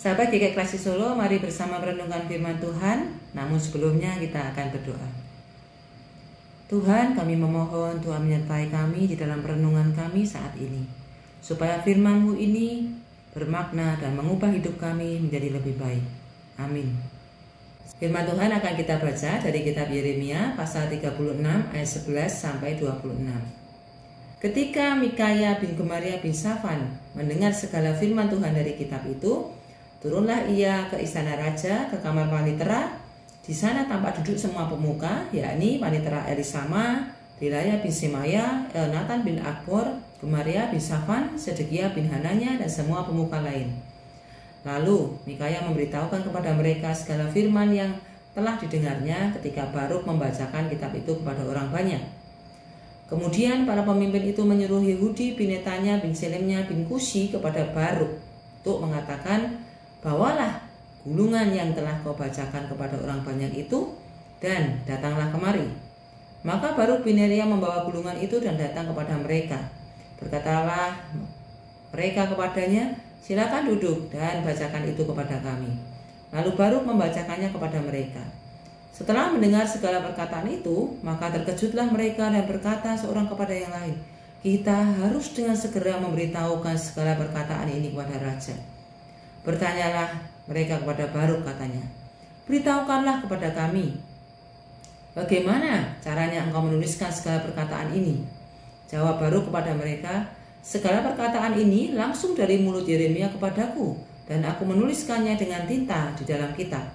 Sahabat GKI Klasik Solo, mari bersama merenungkan firman Tuhan. Namun sebelumnya kita akan berdoa. Tuhan, kami memohon Tuhan menyertai kami di dalam renungan kami saat ini, supaya firman-Mu ini bermakna dan mengubah hidup kami menjadi lebih baik. Amin. Firman Tuhan akan kita baca dari kitab Yeremia pasal 36 ayat 11 sampai 26. Ketika Mikaya bin Gemaria bin Safan mendengar segala firman Tuhan dari kitab itu, turunlah ia ke istana raja, ke kamar panitera. Di sana tampak duduk semua pemuka, yakni panitera Elisama, Delaya bin Semaya, Elnatan bin Akbor, Gemaria bin Safan, Sedekia bin Hananya, dan semua pemuka lain. Lalu Mikaya memberitahukan kepada mereka segala firman yang telah didengarnya ketika Baruk membacakan kitab itu kepada orang banyak. Kemudian para pemimpin itu menyuruh Yehudi bin Netanya bin Selemnya bin Kusi kepada Baruk untuk mengatakan, bawalah gulungan yang telah kau bacakan kepada orang banyak itu dan datanglah kemari. Maka Baruk bin Neria membawa gulungan itu dan datang kepada mereka. Berkatalah mereka kepadanya, silakan duduk dan bacakan itu kepada kami. Lalu Baruk membacakannya kepada mereka. Setelah mendengar segala perkataan itu, maka terkejutlah mereka dan berkata seorang kepada yang lain, kita harus dengan segera memberitahukan segala perkataan ini kepada raja. Bertanyalah mereka kepada Baruk, katanya, beritahukanlah kepada kami, bagaimana caranya engkau menuliskan segala perkataan ini? Jawab Baruk kepada mereka, segala perkataan ini langsung dari mulut Yeremia kepadaku, dan aku menuliskannya dengan tinta di dalam kitab.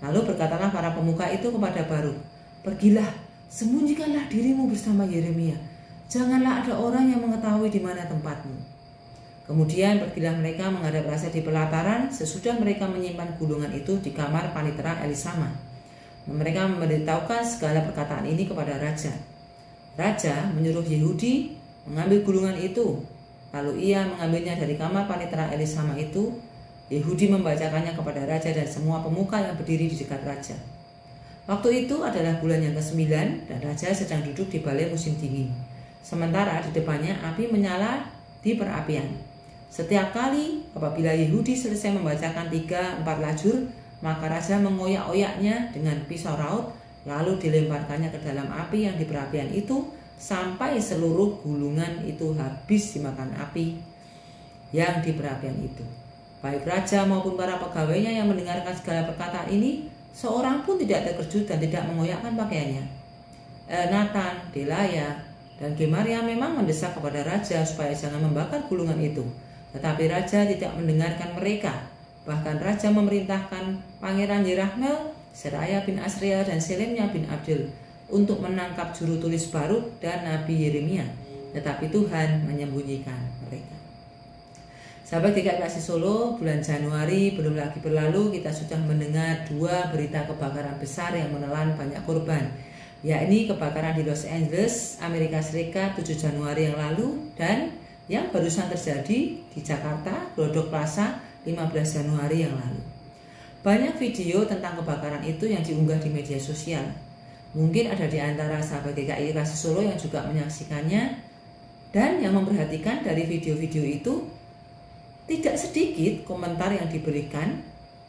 Lalu berkatalah para pemuka itu kepada Baruk, pergilah, sembunyikanlah dirimu bersama Yeremia. Janganlah ada orang yang mengetahui di mana tempatmu. Kemudian pergilah mereka menghadap raja di pelataran sesudah mereka menyimpan gulungan itu di kamar panitera Elisama. Mereka memberitahukan segala perkataan ini kepada raja. Raja menyuruh Yehudi mengambil gulungan itu. Lalu ia mengambilnya dari kamar panitera Elisama itu. Yehudi membacakannya kepada raja dan semua pemuka yang berdiri di dekat raja. Waktu itu adalah bulan yang ke-9 dan raja sedang duduk di balai musim dingin. Sementara di depannya api menyala di perapian. Setiap kali apabila Yehudi selesai membacakan 3-4 lajur, maka raja mengoyak-oyaknya dengan pisau raut, lalu dilemparkannya ke dalam api yang di perapian itu, sampai seluruh gulungan itu habis dimakan api yang di perapian itu. Baik raja maupun para pegawainya yang mendengarkan segala perkataan ini, seorang pun tidak terkejut dan tidak mengoyakkan pakaiannya. Elnatan, Delaya, dan Gemaria memang mendesak kepada raja supaya jangan membakar gulungan itu. Tetapi raja tidak mendengarkan mereka. Bahkan raja memerintahkan Pangeran Yerahmeel, Seraya bin Asriel, dan Selemnya bin Abdil untuk menangkap juru tulis Baruk dan Nabi Yeremia. Tetapi Tuhan menyembunyikan mereka. Sahabat GKI Klasik Solo, bulan Januari belum lagi berlalu, kita sudah mendengar 2 berita kebakaran besar yang menelan banyak korban, yakni kebakaran di Los Angeles, Amerika Serikat 7 Januari yang lalu, dan yang barusan terjadi di Jakarta, Glodok Plaza 15 Januari yang lalu. Banyak video tentang kebakaran itu yang diunggah di media sosial. Mungkin ada di antara sahabat GKI Klasik Solo yang juga menyaksikannya dan yang memperhatikan dari video-video itu. Tidak sedikit komentar yang diberikan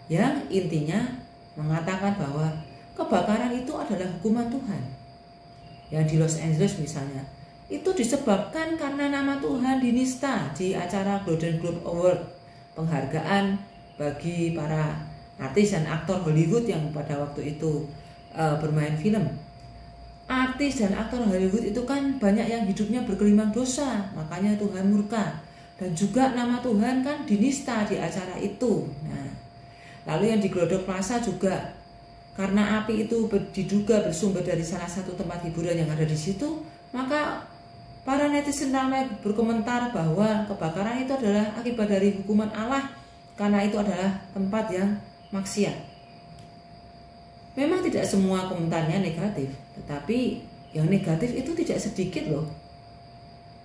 yang intinya mengatakan bahwa kebakaran itu adalah hukuman Tuhan. Yang di Los Angeles misalnya, itu disebabkan karena nama Tuhan dinista di acara Golden Globe Award, penghargaan bagi para artis dan aktor Hollywood yang pada waktu itu bermain film. Artis dan aktor Hollywood itu kan banyak yang hidupnya bergelimang dosa, makanya Tuhan murka. Dan juga nama Tuhan kan dinista di acara itu. Nah, lalu yang di Glodok Plaza juga karena api itu diduga bersumber dari salah satu tempat hiburan yang ada di situ, maka para netizen ramai berkomentar bahwa kebakaran itu adalah akibat dari hukuman Allah karena itu adalah tempat yang maksiat. Memang tidak semua komentarnya negatif, tetapi yang negatif itu tidak sedikit loh.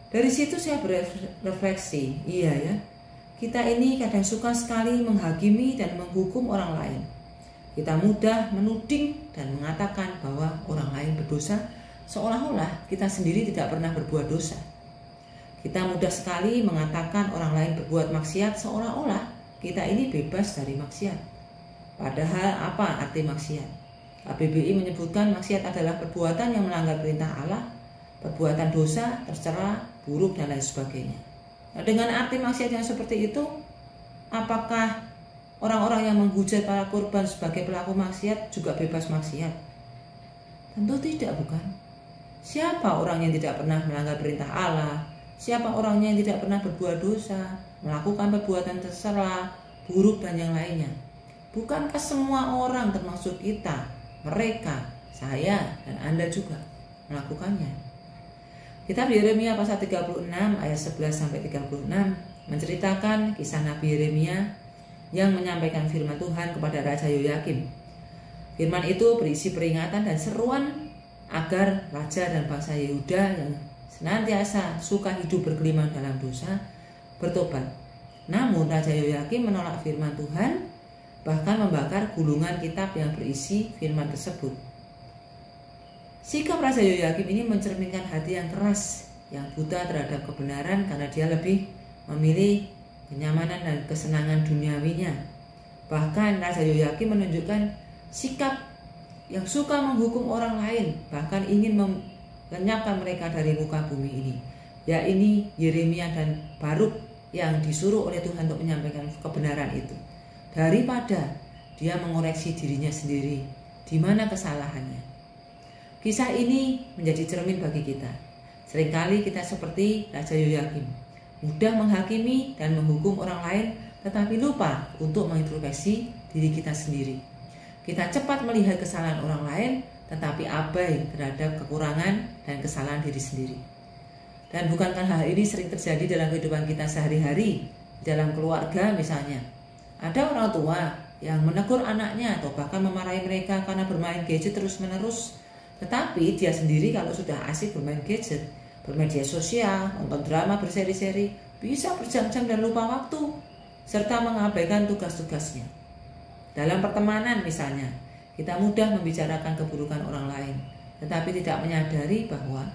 Dari situ saya berefleksi, iya ya, kita ini kadang suka sekali menghakimi dan menghukum orang lain. Kita mudah menuding dan mengatakan bahwa orang lain berdosa, seolah-olah kita sendiri tidak pernah berbuat dosa. Kita mudah sekali mengatakan orang lain berbuat maksiat, seolah-olah kita ini bebas dari maksiat. Padahal apa arti maksiat? KBBI menyebutkan maksiat adalah perbuatan yang melanggar perintah Allah, perbuatan dosa, tercela, buruk, dan lain sebagainya. Nah, dengan arti maksiat yang seperti itu, apakah orang-orang yang menghujat para korban sebagai pelaku maksiat juga bebas maksiat? Tentu tidak, bukan? Siapa orang yang tidak pernah melanggar perintah Allah? Siapa orangnya yang tidak pernah berbuat dosa, melakukan perbuatan tercela, buruk, dan yang lainnya? Bukankah semua orang termasuk kita, mereka, saya, dan Anda juga melakukannya? Kitab Yeremia pasal 36 ayat 11-36 menceritakan kisah Nabi Yeremia yang menyampaikan firman Tuhan kepada Raja Yoyakim. Firman itu berisi peringatan dan seruan agar raja dan bangsa Yehuda yang senantiasa suka hidup bergelimang dalam dosa bertobat. Namun Raja Yoyakim menolak firman Tuhan, bahkan membakar gulungan kitab yang berisi firman tersebut. Sikap Raja Yoyakim ini mencerminkan hati yang keras, yang buta terhadap kebenaran karena dia lebih memilih kenyamanan dan kesenangan duniawinya. Bahkan Raja Yoyakim menunjukkan sikap yang suka menghukum orang lain, bahkan ingin melenyapkan mereka dari muka bumi ini. Ya, ini Yeremia dan Baruk yang disuruh oleh Tuhan untuk menyampaikan kebenaran itu. Daripada dia mengoreksi dirinya sendiri, di mana kesalahannya. Kisah ini menjadi cermin bagi kita. Seringkali kita seperti Raja Yoyakim, mudah menghakimi dan menghukum orang lain, tetapi lupa untuk mengintrospeksi diri kita sendiri. Kita cepat melihat kesalahan orang lain, tetapi abai terhadap kekurangan dan kesalahan diri sendiri. Dan bukankah hal ini sering terjadi dalam kehidupan kita sehari-hari, dalam keluarga misalnya? Ada orang tua yang menegur anaknya atau bahkan memarahi mereka karena bermain gadget terus-menerus. Tetapi dia sendiri kalau sudah asik bermain gadget, bermedia sosial, nonton drama berseri-seri, bisa berjam-jam dan lupa waktu, serta mengabaikan tugas-tugasnya. Dalam pertemanan misalnya, kita mudah membicarakan keburukan orang lain, tetapi tidak menyadari bahwa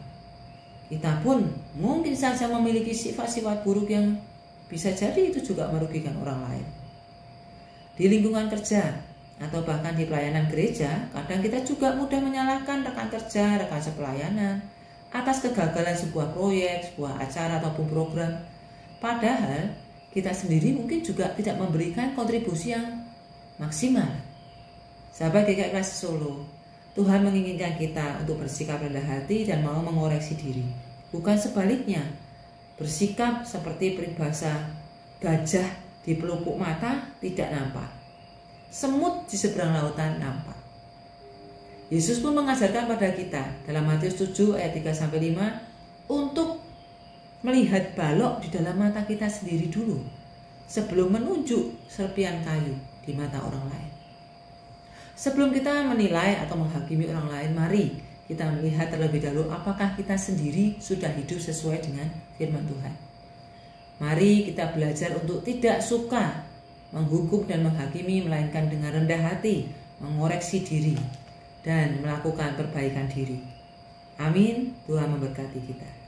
kita pun mungkin saja memiliki sifat-sifat buruk yang bisa jadi itu juga merugikan orang lain. Di lingkungan kerja atau bahkan di pelayanan gereja, kadang kita juga mudah menyalahkan rekan kerja, rekan sepelayanan atas kegagalan sebuah proyek, sebuah acara ataupun program. Padahal kita sendiri mungkin juga tidak memberikan kontribusi yang maksimal. Sahabat GKI Kelas Solo, Tuhan menginginkan kita untuk bersikap rendah hati dan mau mengoreksi diri. Bukan sebaliknya, bersikap seperti peribahasa gajah di pelupuk mata tidak nampak, semut di seberang lautan nampak. Yesus pun mengajarkan pada kita dalam Matius 7 ayat 3-5 untuk melihat balok di dalam mata kita sendiri dulu sebelum menunjuk serpian kayu di mata orang lain. Sebelum kita menilai atau menghakimi orang lain, mari kita melihat terlebih dahulu apakah kita sendiri sudah hidup sesuai dengan firman Tuhan. Mari kita belajar untuk tidak suka menghukum dan menghakimi, melainkan dengan rendah hati mengoreksi diri dan melakukan perbaikan diri. Amin. Tuhan memberkati kita.